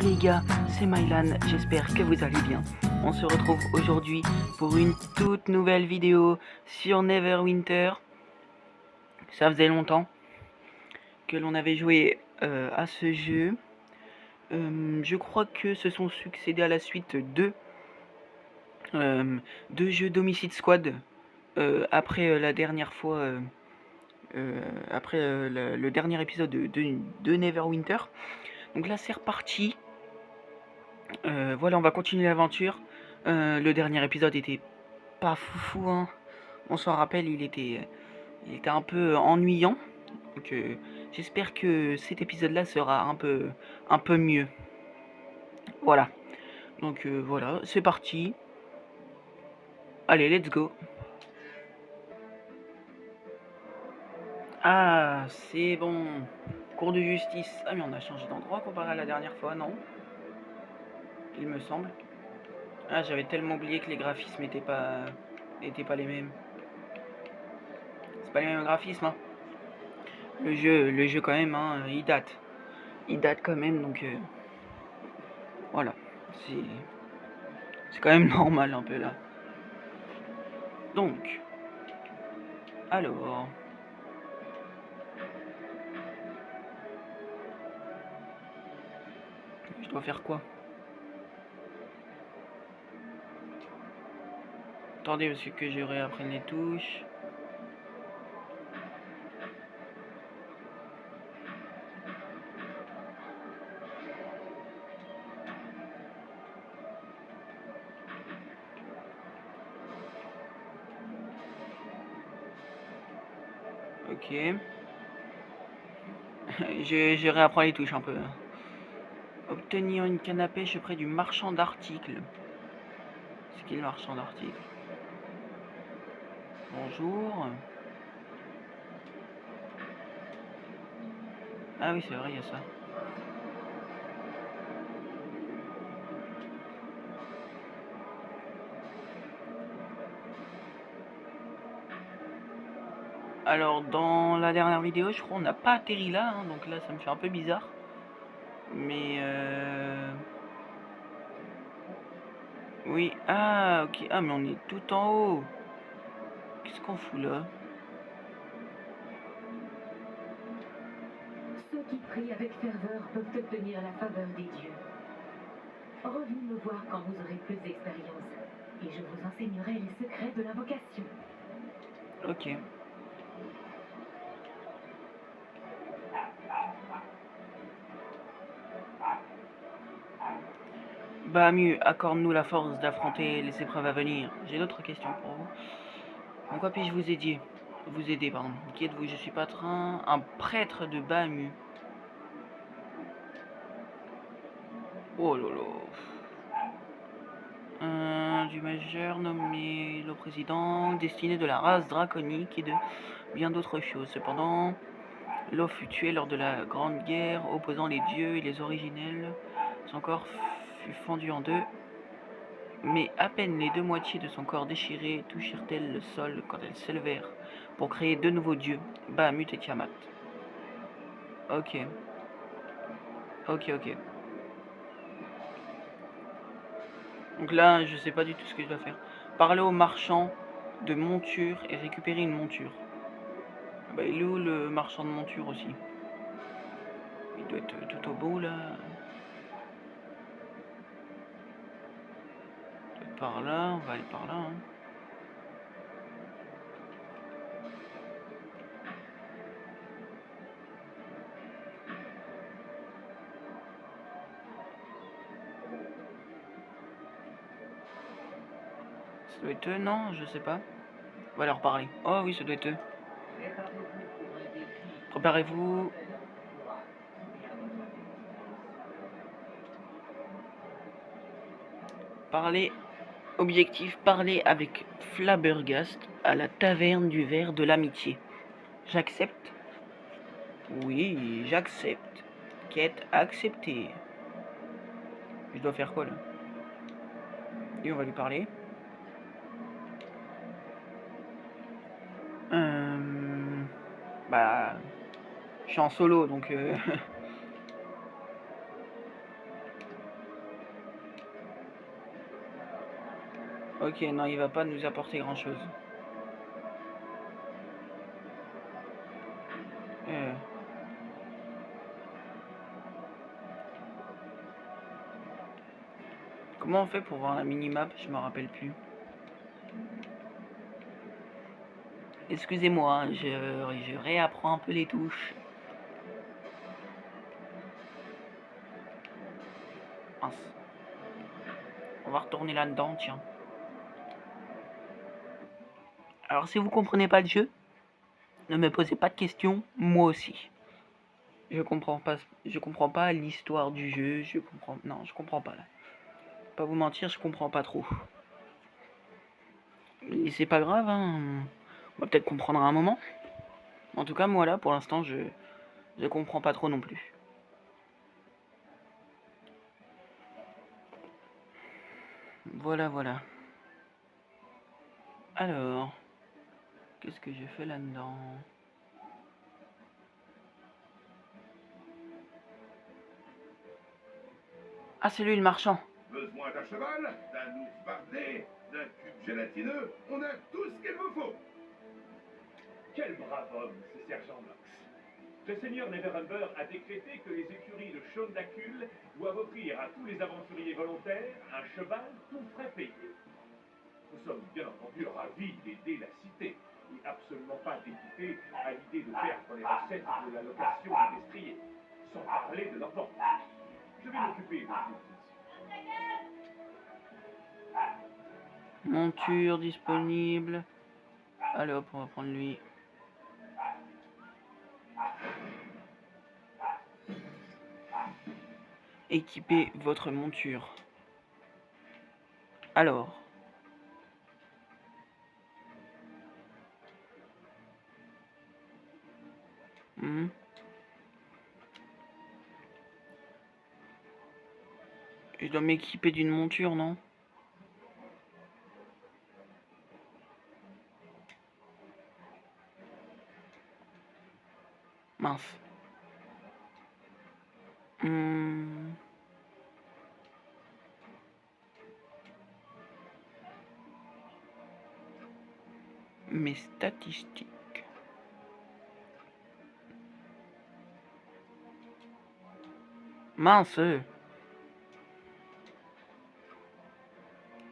les gars, c'est Mylan, j'espère que vous allez bien. On se retrouve aujourd'hui pour une toute nouvelle vidéo sur Neverwinter. Ça faisait longtemps que l'on avait joué à ce jeu. Je crois que se sont succédés à la suite deux jeux d'Homicide Squad après la dernière fois, après le dernier épisode de Neverwinter. Donc là c'est reparti. Voilà, on va continuer l'aventure. Le dernier épisode était pas foufou, hein. On s'en rappelle, il était un peu ennuyant. Donc j'espère que cet épisode-là sera un peu mieux. Voilà. Donc voilà, c'est parti. Allez, let's go. Ah, c'est bon. Cour de justice. Ah, mais on a changé d'endroit comparé à la dernière fois, non? Il me semble. Ah, j'avais tellement oublié que les graphismes étaient pas les mêmes. C'est pas les mêmes graphismes, hein. Le jeu quand même, hein, il date. Il date quand même, donc voilà. C'est quand même normal un peu là. Donc, alors. Je dois faire quoi? Attendez, parce que je réapprenne les touches. Ok. je réapprends les touches un peu. Obtenir une canne à pêche auprès du marchand d'articles. C'est qui le marchand d'articles? Bonjour. Ah oui, c'est vrai, il y a ça. Alors, dans la dernière vidéo, je crois on n'a pas atterri là, hein, donc là, ça me fait un peu bizarre. Mais oui, ah, ok. Ah, mais on est tout en haut. Qu'est-ce qu'on fout là? Ceux qui prient avec ferveur peuvent obtenir la faveur des dieux. Revenez me voir quand vous aurez plus d'expérience, et je vous enseignerai les secrets de l'invocation. Ok. Bahamut, accorde-nous la force d'affronter les épreuves à venir. J'ai d'autres questions pour vous. En quoi puis-je vous aider? Pardon. Qui êtes-vous? Je suis patron, un prêtre de Bahamut. Oh lolo. Du majeur nommé le président, destiné de la race draconique et de bien d'autres choses. Cependant, l'eau fut tué lors de la Grande Guerre, opposant les dieux et les originels. Son corps fut fendu en deux. Mais à peine les deux moitiés de son corps déchiré touchèrent-elles le sol quand elles s'élevèrent pour créer deux nouveaux dieux, Bahamut et Tiamat. Ok. Ok. Donc là, je sais pas du tout ce que je dois faire. Parler au marchand de monture et récupérer une monture. Bah, il est où le marchand de monture aussi? Il doit être tout au bout là. Il doit être par là, on va aller par là. Hein. Ça doit être eux, non? Je sais pas. On va leur parler. Oh oui, ça doit être eux. Préparez-vous. Parler. Objectif, parler avec Flabbergast à la taverne du verre de l'amitié. J'accepte? Oui, j'accepte. Quête acceptée. Je dois faire quoi là? Et on va lui parler. Bah, je suis en solo donc Ok, non, il va pas nous apporter grand chose. Comment on fait pour voir la minimap? Je me rappelle plus. Excusez-moi, je réapprends un peu les touches. Mince. On va retourner là-dedans, tiens. Alors si vous comprenez pas le jeu, ne me posez pas de questions, moi aussi. Je comprends pas l'histoire du jeu, je comprends pas là. Pas vous mentir, je comprends pas trop. Et c'est pas grave, hein. On va peut-être comprendre à un moment. En tout cas, moi là, pour l'instant, je comprends pas trop non plus. Voilà, voilà. Alors, qu'est-ce que je fais là-dedans? Ah, c'est lui le marchand. Besoin d'un cheval, d'un ours bardé, d'un cube gélatineux, on a tout ce qu'il vous faut. Quel brave homme, ce sergent Knox. Le seigneur Neverember a décrété que les écuries de Shondakul doivent offrir à tous les aventuriers volontaires un cheval tout frais payé. Nous sommes bien entendu ravis d'aider la cité et absolument pas dégoûtés à l'idée de perdre les recettes de la location des destriers, sans parler de leur vente. Je vais m'occuper de vous. Monture disponible. Allez hop, on va prendre lui. Équipez votre monture. Alors. Je dois m'équiper d'une monture, non? Mince. Mes statistiques. Mince.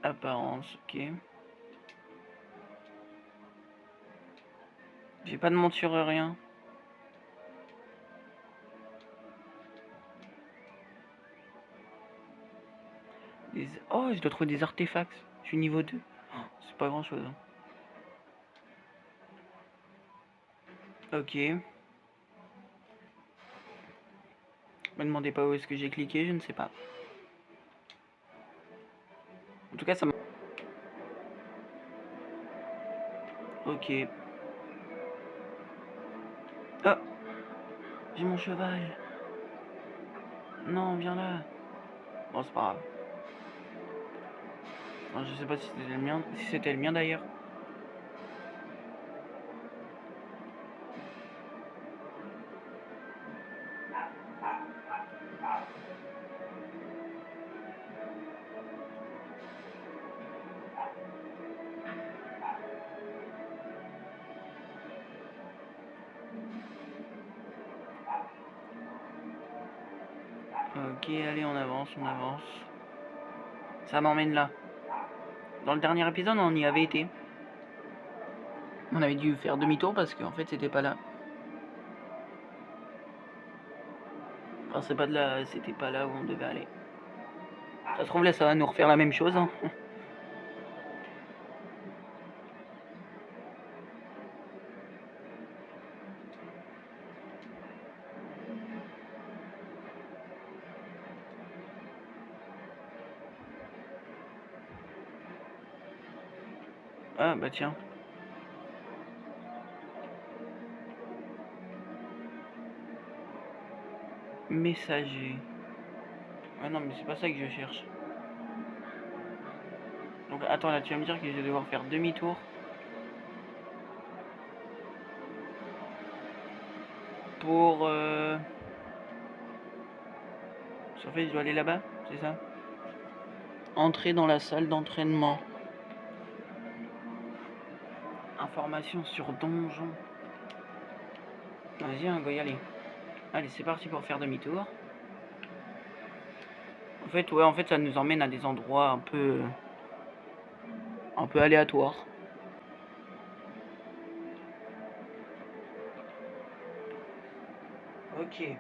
Apparence, ok. J'ai pas de monture, rien. Oh, je dois trouver des artefacts. Je suis niveau 2. Oh, c'est pas grand chose. Ok. Me demandez pas où est-ce que j'ai cliqué, je ne sais pas. En tout cas, ça m'a... Ok. Oh, j'ai mon cheval. Non, viens là. Bon, c'est pas grave. Enfin, je sais pas si c'était le mien, d'ailleurs. Ok, allez, on avance. Ça m'emmène là. Dans le dernier épisode, on y avait été. On avait dû faire demi-tour parce qu'en fait, c'était pas là. Enfin, c'était pas là où on devait aller. Ça se trouve là, ça va nous refaire la même chose. Hein. Ah bah tiens. Messager. Ah non, mais c'est pas ça que je cherche. Donc attends, là tu vas me dire que je vais devoir faire demi-tour. Pour... En fait, je dois aller là-bas, c'est ça? Entrer dans la salle d'entraînement. Information sur donjon. Vas-y, on va y aller. Allez, c'est parti pour faire demi-tour. En fait, ça nous emmène à des endroits un peu aléatoires. Ok.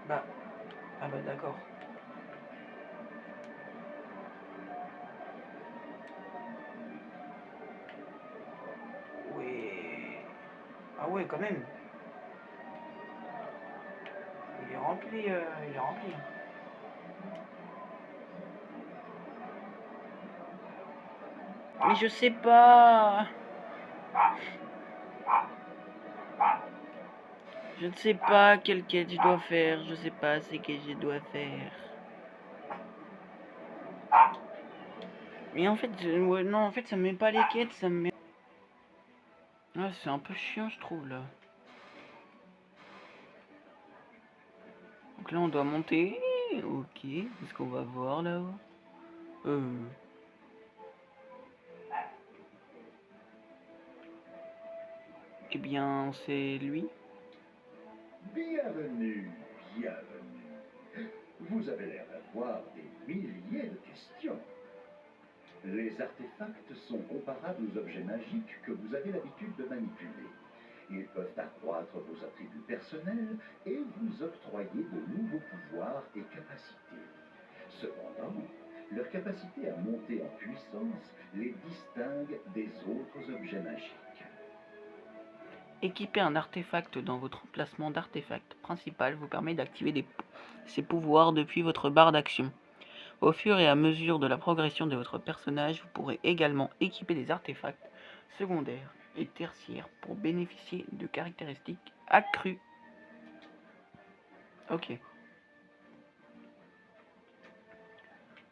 Bah, ah bah d'accord. Ouais. Ah ouais, quand même. Il est rempli, il est rempli. Mais je sais pas. Je ne sais pas quelle quête je dois faire. Je sais pas c'est que je dois faire. Mais en fait, ouais, non, en fait, ça me met pas les quêtes, ça me met... Ah, c'est un peu chiant, je trouve, là. Donc là, on doit monter. Ok, qu'est-ce qu'on va voir, là-haut Eh bien, c'est lui. Bienvenue, bienvenue. Vous avez l'air d'avoir des milliers de questions. Les artefacts sont comparables aux objets magiques que vous avez l'habitude de manipuler. Ils peuvent accroître vos attributs personnels et vous octroyer de nouveaux pouvoirs et capacités. Cependant, leur capacité à monter en puissance les distingue des autres objets magiques. Équiper un artefact dans votre emplacement d'artefact principal vous permet d'activer ses pouvoirs depuis votre barre d'action. Au fur et à mesure de la progression de votre personnage, vous pourrez également équiper des artefacts secondaires et tertiaires pour bénéficier de caractéristiques accrues. Ok.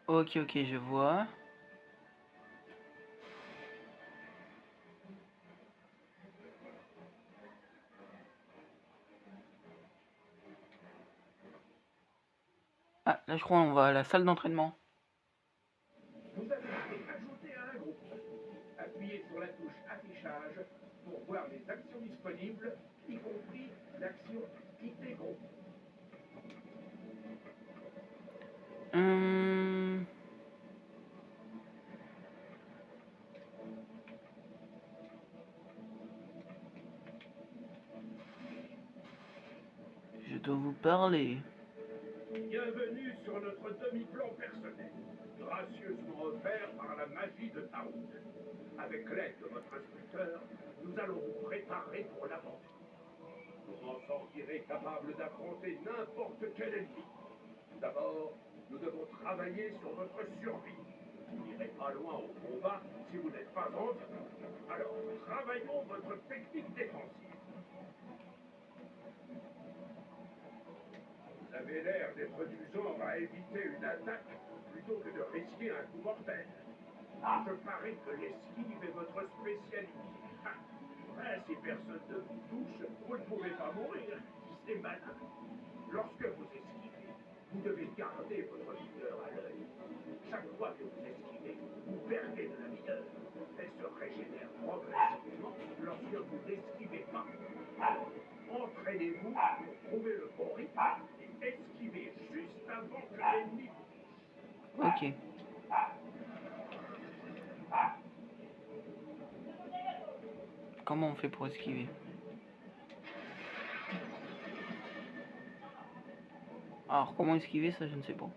Ok, je vois. Ah, là je crois on va à la salle d'entraînement. Vous avez été ajouté à un groupe. Appuyez sur la touche affichage pour voir les actions disponibles, y compris l'action quitter groupe. Je dois vous parler. Bienvenue sur notre demi-plan personnel, gracieusement offert par la magie de Taoud. Avec l'aide de votre instructeur, nous allons vous préparer pour l'aventure. Vous en sortirez capable d'affronter n'importe quel ennemi. D'abord, nous devons travailler sur votre survie. Vous n'irez pas loin au combat si vous n'êtes pas en vie. Alors, travaillons votre technique défensive. Vous avez l'air d'être du genre à éviter une attaque plutôt que de risquer un coup mortel. Je parie que l'esquive est votre spécialité. Si personne ne vous touche, vous ne pouvez pas mourir. C'est malin. Lorsque vous esquivez, vous devez garder votre vigueur à l'œil. Chaque fois que vous esquivez, vous perdez de la vigueur. Elle se régénère progressivement lorsque vous n'esquivez pas. Alors, entraînez-vous pour trouver le bon rythme et esquivez juste avant que l'ennemi vous touche. Ok. Comment on fait pour esquiver? Alors, comment esquiver ça, je ne sais pas.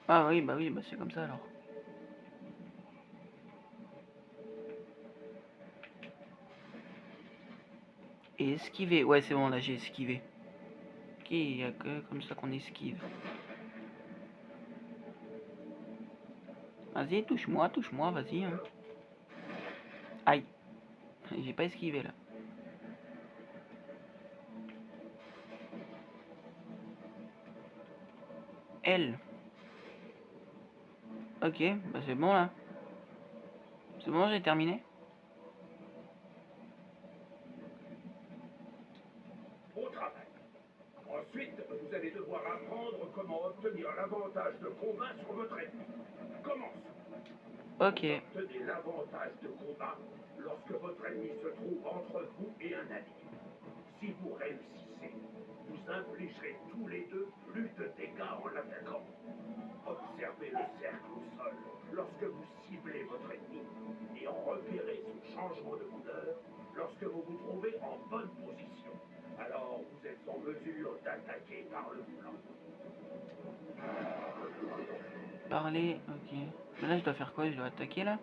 Ah oui, bah c'est comme ça alors. Et esquiver. Ouais, c'est bon, là j'ai esquivé. Ok, il y a que comme ça qu'on esquive. Vas-y, touche-moi, vas-y. Hein. Aïe. J'ai pas esquivé là. L. Ok, bah c'est bon là. C'est bon, j'ai terminé. Au travail. Ensuite, vous allez devoir apprendre comment obtenir l'avantage de combat sur votre ennemi. Commençons. Ok. Vous obtenez l'avantage de combat lorsque votre ennemi se trouve entre vous et un allié. Si vous réussissez, vous infligerez tous les deux plus de dégâts en l'attaquant. Observez le cercle au sol lorsque vous ciblez votre ennemi et repérez son changement de couleur lorsque vous vous trouvez en bonne position. Alors vous êtes en mesure d'attaquer par le flanc. Parler, ok. Mais là je dois faire quoi? Je dois attaquer là?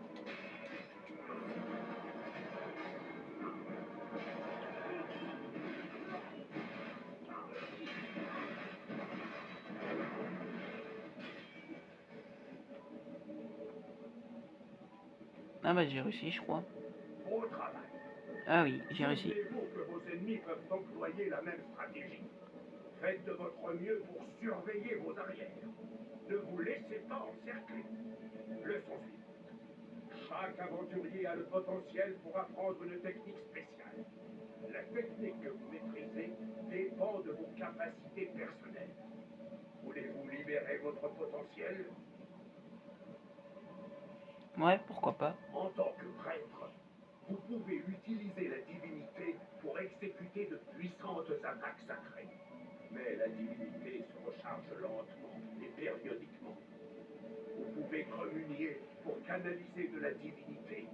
Ah bah j'ai réussi je crois. Au travail. Ah oui, j'ai réussi. Souvenez-vous que vos ennemis peuvent employer la même stratégie. Faites de votre mieux pour surveiller vos arrières. Ne vous laissez pas encercler. Leçon suivante. Chaque aventurier a le potentiel pour apprendre une technique spéciale. La technique que vous maîtrisez dépend de vos capacités personnelles. Voulez-vous libérer votre potentiel? Ouais, pourquoi pas. En tant que prêtre, vous pouvez utiliser la divinité pour exécuter de puissantes attaques sacrées. Mais la divinité se recharge lentement et périodiquement. Vous pouvez communier pour canaliser de la divinité,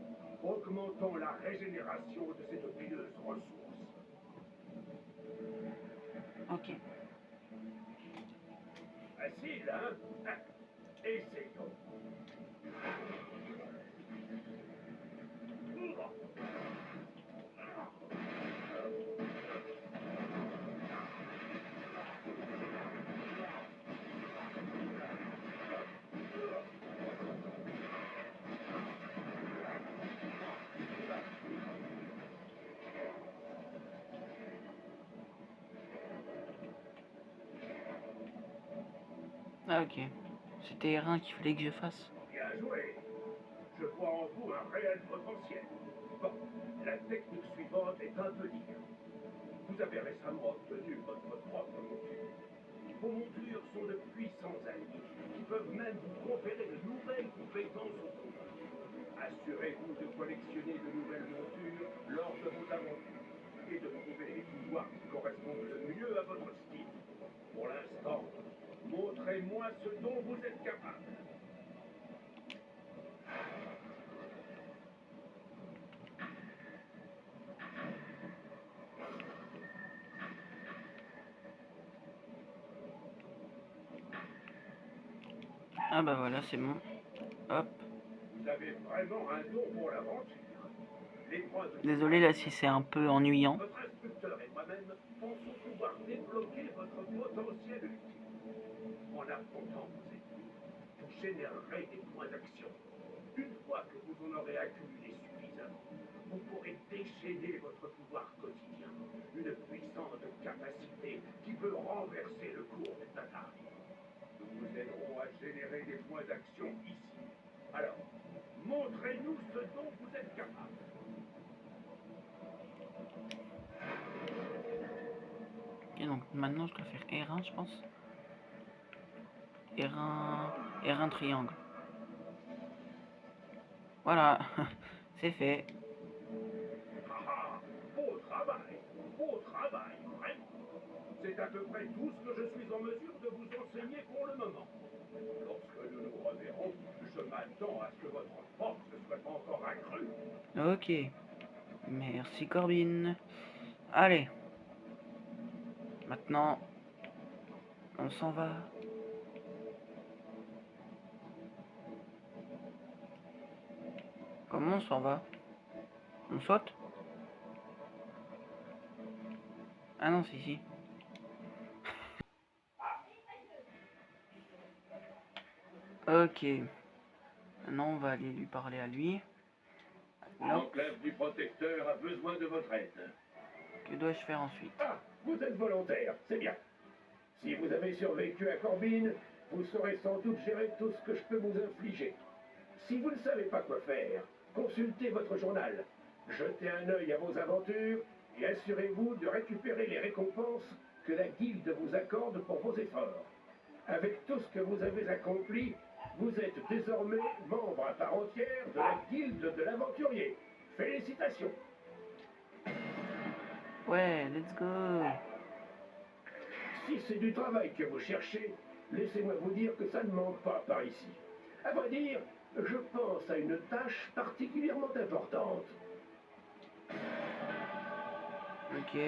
augmentant la régénération de cette pieuse ressource. Ok. Facile, hein? Essayons. Ah ok. C'était R1 qu'il fallait que je fasse. Bien joué. Je vois en vous un réel potentiel. Bon, la technique suivante est un peu différente. Vous avez récemment obtenu votre propre monture. Vos montures sont de puissants alliés qui peuvent même vous conférer de nouvelles compétences au combat. Assurez-vous de collectionner de nouvelles montures lors de vos aventures et de trouver les pouvoirs qui correspondent le mieux à votre style. Pour l'instant, montrez-moi ce dont vous êtes capable. Ah bah voilà, c'est bon. Hop. Vous avez vraiment un don pour l'aventure. Désolé là si c'est un peu ennuyant. Votre instructeur et moi-même pensons pouvoir débloquer votre potentiel ultime. En affrontant vos ennemis, vous générerez des points d'action. Une fois que vous en aurez accumulé suffisamment, vous pourrez déchaîner votre pouvoir quotidien, une puissante capacité qui peut renverser le cours des batailles. Nous vous aiderons à générer des points d'action ici. Alors, montrez-nous ce dont vous êtes capable. Ok, donc maintenant je dois faire R1 je pense. R1 triangle. Voilà, c'est fait. Ah, beau travail, vraiment. C'est à peu près tout ce que je suis en mesure de vous enseigner pour le moment. Lorsque nous nous reverrons, je m'attends à ce que votre force soit encore accrue. Ok. Merci Corbin. Allez. Maintenant, on s'en va. Comment on s'en va? On saute? Ah non, si. Ok. Maintenant, on va aller lui parler à lui. Hop. L'enclave du protecteur a besoin de votre aide. Que dois-je faire ensuite? Ah, vous êtes volontaire, c'est bien. Si vous avez survécu à Corbin, vous saurez sans doute gérer tout ce que je peux vous infliger. Si vous ne savez pas quoi faire, consultez votre journal. Jetez un œil à vos aventures et assurez-vous de récupérer les récompenses que la guilde vous accorde pour vos efforts. Avec tout ce que vous avez accompli, vous êtes désormais membre à part entière de la guilde de l'aventurier. Félicitations! Ouais, let's go. Si c'est du travail que vous cherchez, laissez-moi vous dire que ça ne manque pas par ici. À vrai dire, je pense à une tâche particulièrement importante. Ok.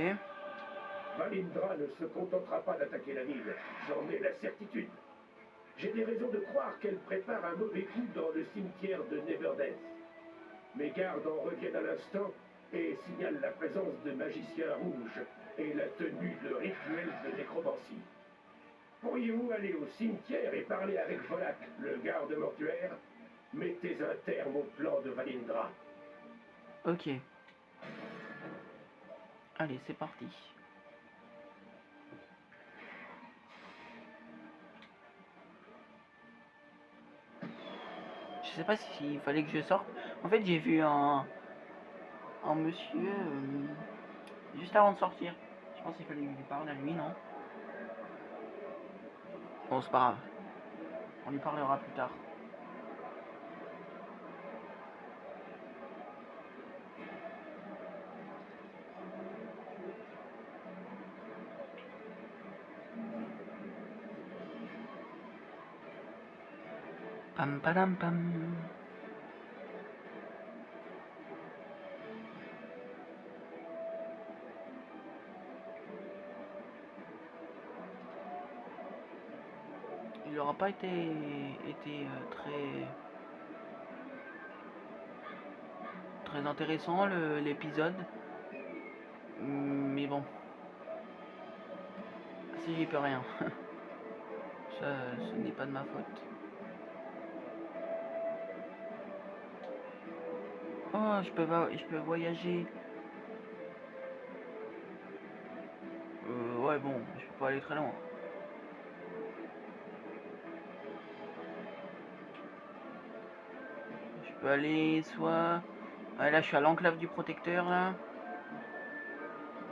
Valindra ne se contentera pas d'attaquer la ville, j'en ai la certitude. J'ai des raisons de croire qu'elle prépare un mauvais coup dans le cimetière de Neverdeath. Mes gardes en reviennent à l'instant et signalent la présence de magiciens rouges et la tenue de rituels de nécromancie. Pourriez-vous aller au cimetière et parler avec Volak, le garde mortuaire? Mettez un terme au plan de Valindra. Ok. Allez, c'est parti. Je sais pas s'il fallait que je sorte. En fait, j'ai vu un monsieur juste avant de sortir. Je pense qu'il fallait lui parler à lui, non? Bon, c'est pas grave. On lui parlera plus tard. Pam padam pam. Il n'aura pas été très intéressant l'épisode, mais bon, si j'y peux rien. Ça, ce n'est pas de ma faute. Oh, je peux voyager. Ouais, bon, je peux pas aller très loin. Je peux aller soit... Ouais, là, je suis à l'enclave du protecteur, là.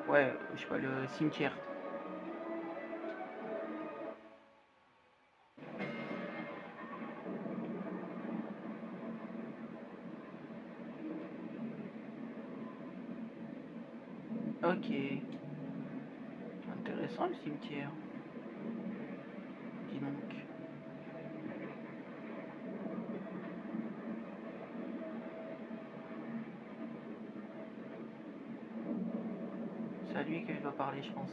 Ouais, je peux aller au cimetière. Ok. Intéressant, le cimetière. Dis donc. C'est à lui que je dois parler, je pense.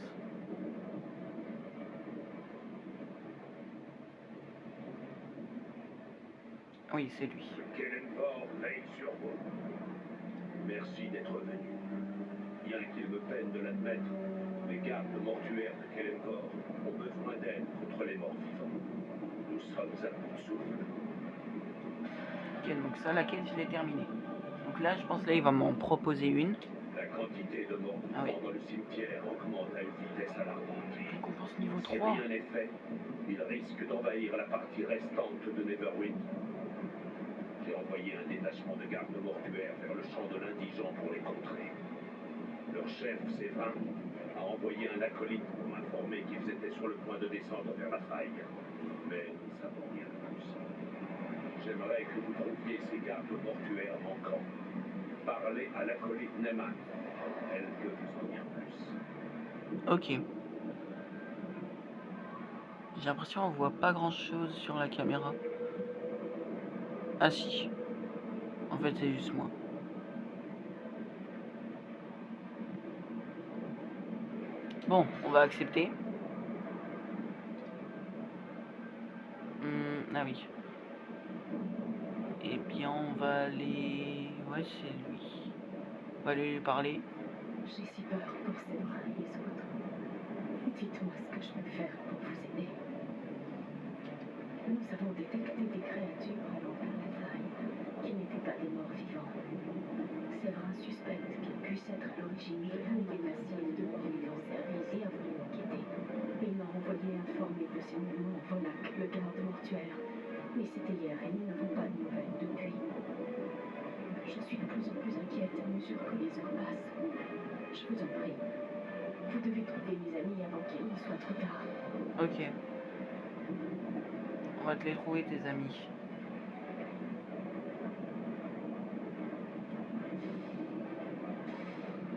Oui, c'est lui. Kellenborg veille sur vous. Merci d'être venu. Bien qu'il me peine de l'admettre, les gardes mortuaires de Kellenborg ont besoin d'aide contre les morts vivants. Nous sommes à bout de souffle. Ok, donc ça, la quête, je l'ai terminée. Donc là, je pense là, il va m'en proposer une. La quantité de morts vivants dans le cimetière augmente à une vitesse alarmante. Récompense niveau Si 3. rien n'est fait, il risque d'envahir la partie restante de Neverwind. J'ai envoyé un détachement de gardes mortuaires vers le champ de l'indigent pour les contrer. Leur chef, Séverin, a envoyé un acolyte pour m'informer qu'ils étaient sur le point de descendre vers la faille. Mais nous ne savons rien de plus. J'aimerais que vous trouviez ces gardes mortuaires manquants. Parlez à l'acolyte Neyman. Elle peut vous en dire plus. Ok. J'ai l'impression qu'on voit pas grand chose sur la caméra. Ah si. En fait, c'est juste moi. Bon, on va accepter. Ah oui. Eh bien, on va aller Ouais, c'est lui. On va aller lui parler. J'ai si peur pour Séverin et les autres. Dites-moi ce que je peux faire pour vous aider. Nous avons détecté des créatures allant vers la faille qui n'étaient pas des morts vivants. Séverin suspecte qu'ils puissent être à l'origine de l'une des massives de morts vivants services et a voulu enquêter. Il m'a envoyé informer de ses mouvements Volac, le garde mortuaire. Mais c'était hier et nous n'avons pas de nouvelles depuis. Je suis de plus en plus inquiète à mesure que les heures passent. Je vous en prie. Vous devez trouver mes amis avant qu'il ne soit trop tard. Ok. On va te les trouver, tes amis.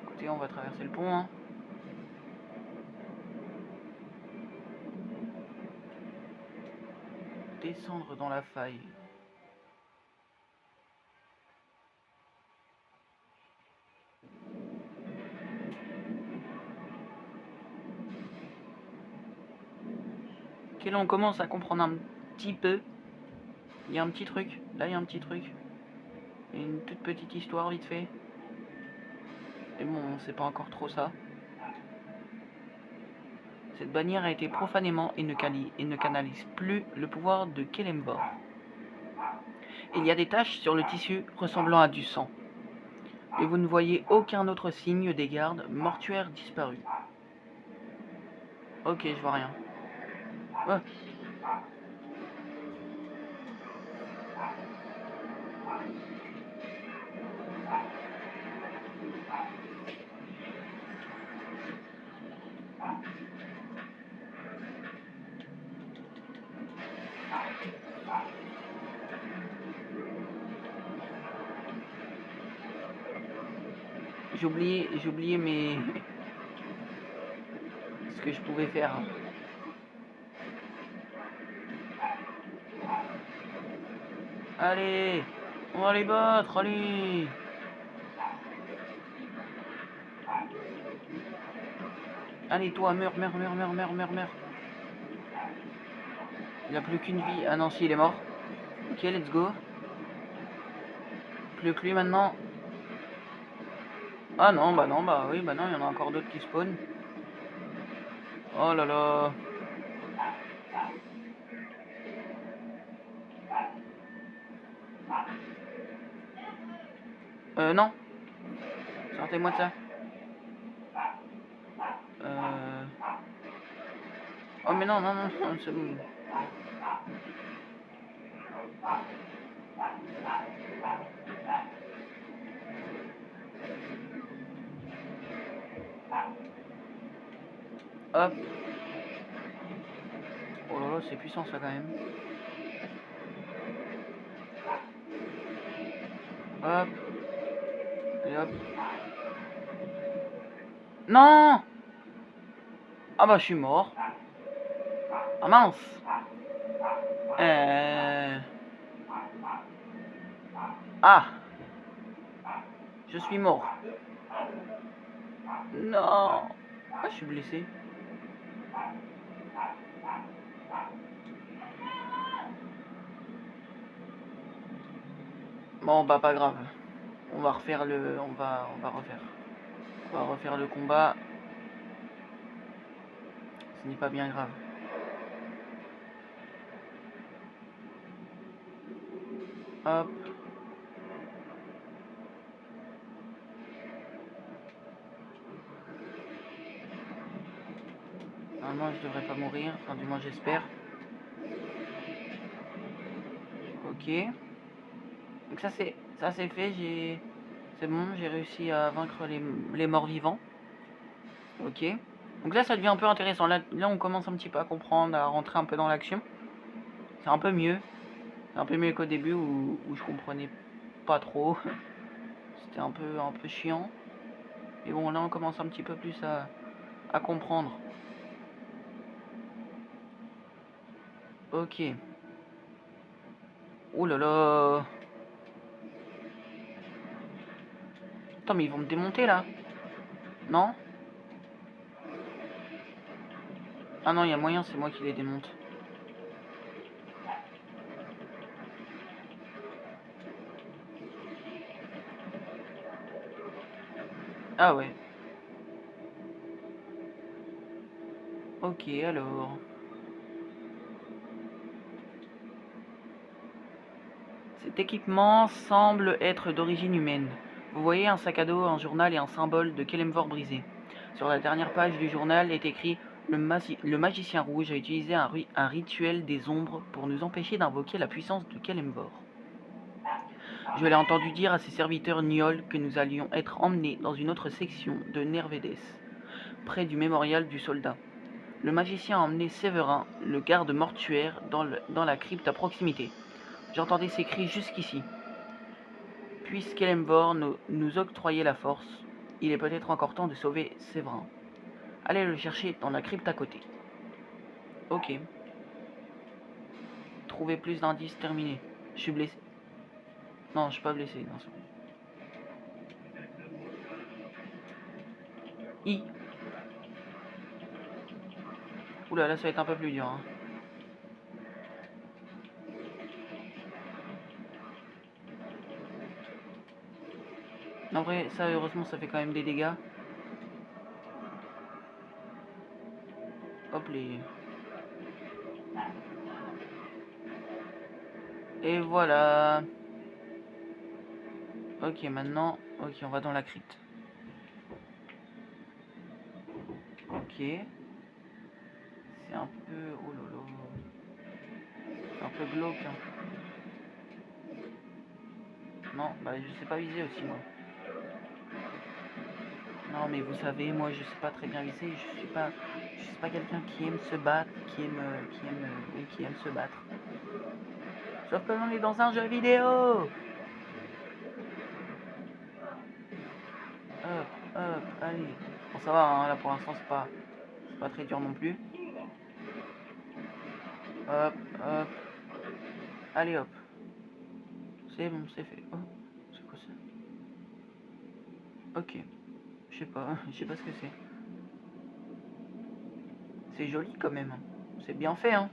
Écoutez, on va traverser le pont, hein. Descendre dans la faille. Ok, là on commence à comprendre un petit peu. Il y a un petit truc. Là il y a un petit truc. Et une toute petite histoire vite fait. Mais bon, c'est pas encore trop ça. Cette bannière a été profanément et ne canalise plus le pouvoir de Kelemvor. Il y a des taches sur le tissu ressemblant à du sang. Et vous ne voyez aucun autre signe des gardes mortuaires disparus. Ok, je vois rien. Ouais. J'ai oublié mes... ce que je pouvais faire. Allez, on va les battre, allez. Allez, toi, meurs. Il n'a plus qu'une vie. Ah non, si, il est mort. Ok, let's go. Plus que lui maintenant. Ah non, bah oui, bah non, il y en a encore d'autres qui spawnent. Oh là là. Non. Sortez-moi de ça. Oh mais non, c'est bon. Hop. Oh là là, c'est puissant ça quand même. Hop. Et hop. Non. Ah bah je suis mort. Ah mince. Ah. Je suis mort. Non. Ah, je suis blessé. Bon bah pas grave. On va refaire le. On va refaire le combat. Ce n'est pas bien grave. Hop. Normalement je devrais pas mourir, enfin du moins j'espère. Ok. Donc ça c'est fait, c'est bon, j'ai réussi à vaincre les morts vivants. Ok. Donc là ça devient un peu intéressant. Là on commence un petit peu à comprendre, à rentrer un peu dans l'action. C'est un peu mieux. C'est un peu mieux qu'au début où je comprenais pas trop. C'était un peu chiant. Et bon là on commence un petit peu plus à comprendre. Ok. Oh là là. Attends mais ils vont me démonter là. Non? Ah non, il y a moyen, c'est moi qui les démonte. Ah ouais. Ok, alors. Cet équipement semble être d'origine humaine. Vous voyez un sac à dos, un journal et un symbole de Kelemvor brisé. Sur la dernière page du journal est écrit « Le magicien rouge a utilisé un rituel des ombres pour nous empêcher d'invoquer la puissance de Kelemvor. Je l'ai entendu dire à ses serviteurs Niol que nous allions être emmenés dans une autre section de Nervedes, près du mémorial du soldat. Le magicien a emmené Séverin, le garde mortuaire, dans la crypte à proximité. J'entendais ses cris jusqu'ici. Puisqu'Elemvor nous octroyait la force, il est peut-être encore temps de sauver Séverin. Allez le chercher dans la crypte à côté. Ok. Trouver plus d'indices, terminé. Je suis blessé. Non, je suis pas blessé. Non, c'est bon. I. Oula, là ça va être un peu plus dur. Hein. En vrai, ça heureusement ça fait quand même des dégâts. Hop les. Et voilà. Ok, maintenant, ok, on va dans la crypte. Ok. C'est un peu, oh là là, c'est un peu glauque. Hein. Non, bah je sais pas viser aussi moi. Non, mais vous savez, moi je sais pas très bien viser. Je suis pas quelqu'un qui aime se battre, qui aime se battre. Sauf que l'on est dans un jeu vidéo. Hop, hop, allez. Bon, ça va, hein, là pour l'instant c'est pas très dur non plus. Hop, hop. Allez hop. C'est bon, c'est fait. Oh, c'est quoi ça? Ok. Je sais pas ce que c'est. C'est joli quand même. C'est bien fait, hein.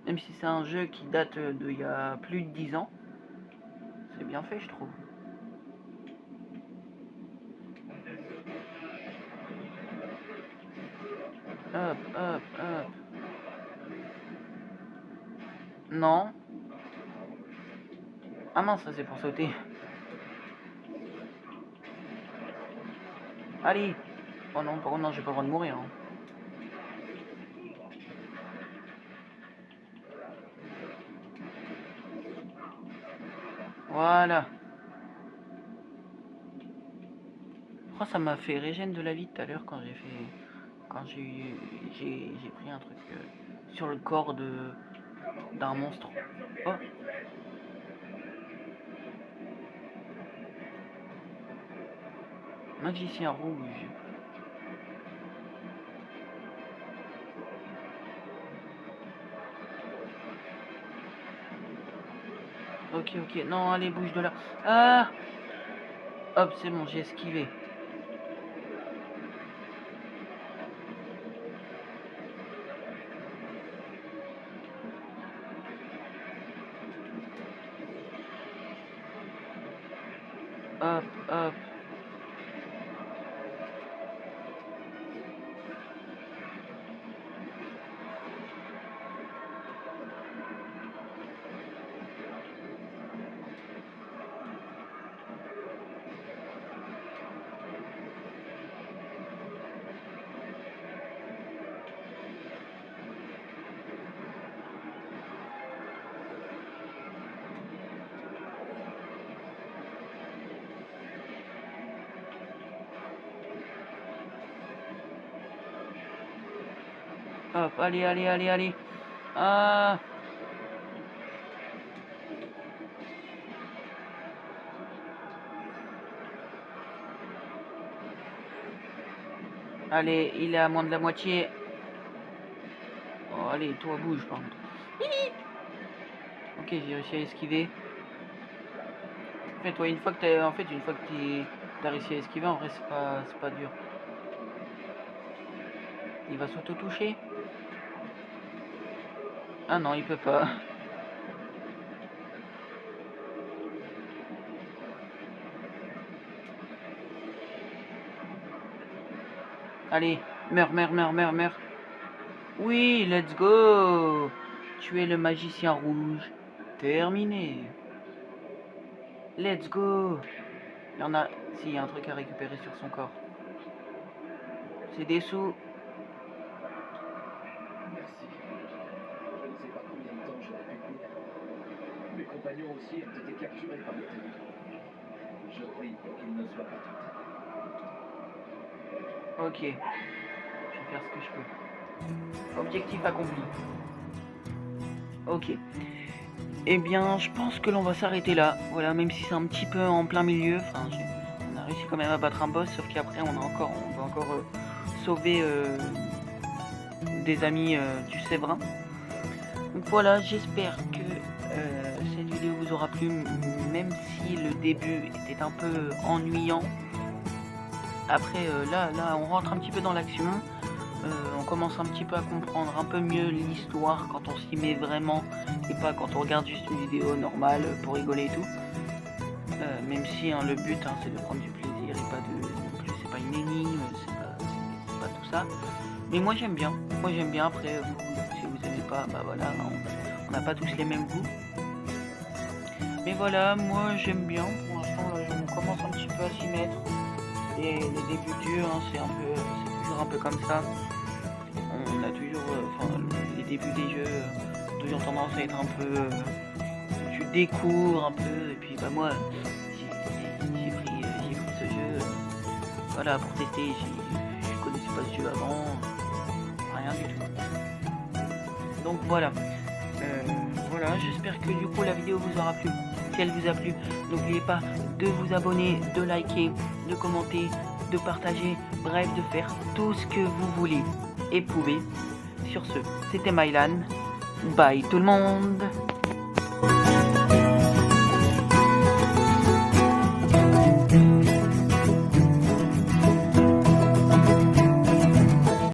Même si c'est un jeu qui date d'il y a plus de 10 ans. C'est bien fait, je trouve. Hop, hop, hop. Non. Ah mince, ça c'est pour sauter. Allez. Oh non, par contre, non, j'ai pas le droit de mourir. Hein. Voilà. Oh, ça m'a fait régène de la vie tout à l'heure quand j'ai fait... Quand j'ai pris un truc sur le corps d'un monstre. Oh. Magicien rouge. Ok, ok. Non, allez, bouge de là. Ah! Hop, c'est bon, j'ai esquivé. Hop, hop. Hop, allez, allez, allez, allez. Ah! Allez, il est à moins de la moitié. Oh, allez, toi, bouge, par contre. Ok, j'ai réussi à esquiver. En fait, ouais, une fois que t'as réussi à esquiver, en vrai, c'est pas dur. Il va s'auto-toucher. Ah non, il peut pas. Allez, meurs. Oui, let's go. Tu es le magicien rouge. Terminé. Let's go. Il y en a... Si, il y a un truc à récupérer sur son corps. C'est des sous. Merci. Je ne sais pas combien de temps j'aurais pu tenir. Mes compagnons aussi ont été capturés par les ténèbres. Je prie pour qu'ils ne soient pas tentés. Ok. Je vais faire ce que je peux. Objectif accompli. Ok. Eh bien, je pense que l'on va s'arrêter là. Voilà, même si c'est un petit peu en plein milieu. Enfin, on a réussi quand même à battre un boss, sauf qu'après on doit encore sauver des amis du Séverin. Donc voilà, j'espère que cette vidéo vous aura plu, même si le début était un peu ennuyant. Après, là, on rentre un petit peu dans l'action. On commence un petit peu à comprendre un peu mieux l'histoire quand on s'y met vraiment et pas quand on regarde juste une vidéo normale pour rigoler et tout. Même si le but c'est de prendre du plaisir et pas de non plus, c'est pas une énigme, c'est pas tout ça. Mais moi j'aime bien. Après, si vous aimez pas, bah voilà, on n'a pas tous les mêmes goûts. Mais voilà, moi j'aime bien. Pour l'instant, on commence un petit peu à s'y mettre. Et les débuts durs, c'est toujours un peu comme ça. On a toujours, les débuts des jeux, toujours tendance à être un peu, tu découvres un peu, et puis bah moi, j'ai pris ce jeu, voilà, pour tester. Je connaissais pas ce jeu avant, rien du tout. Donc voilà, j'espère que du coup la vidéo vous aura plu. Si elle vous a plu, n'oubliez pas de vous abonner, de liker, de commenter, de partager, bref, de faire tout ce que vous voulez et pouvez. Sur ce, c'était Mylan. Bye tout le monde.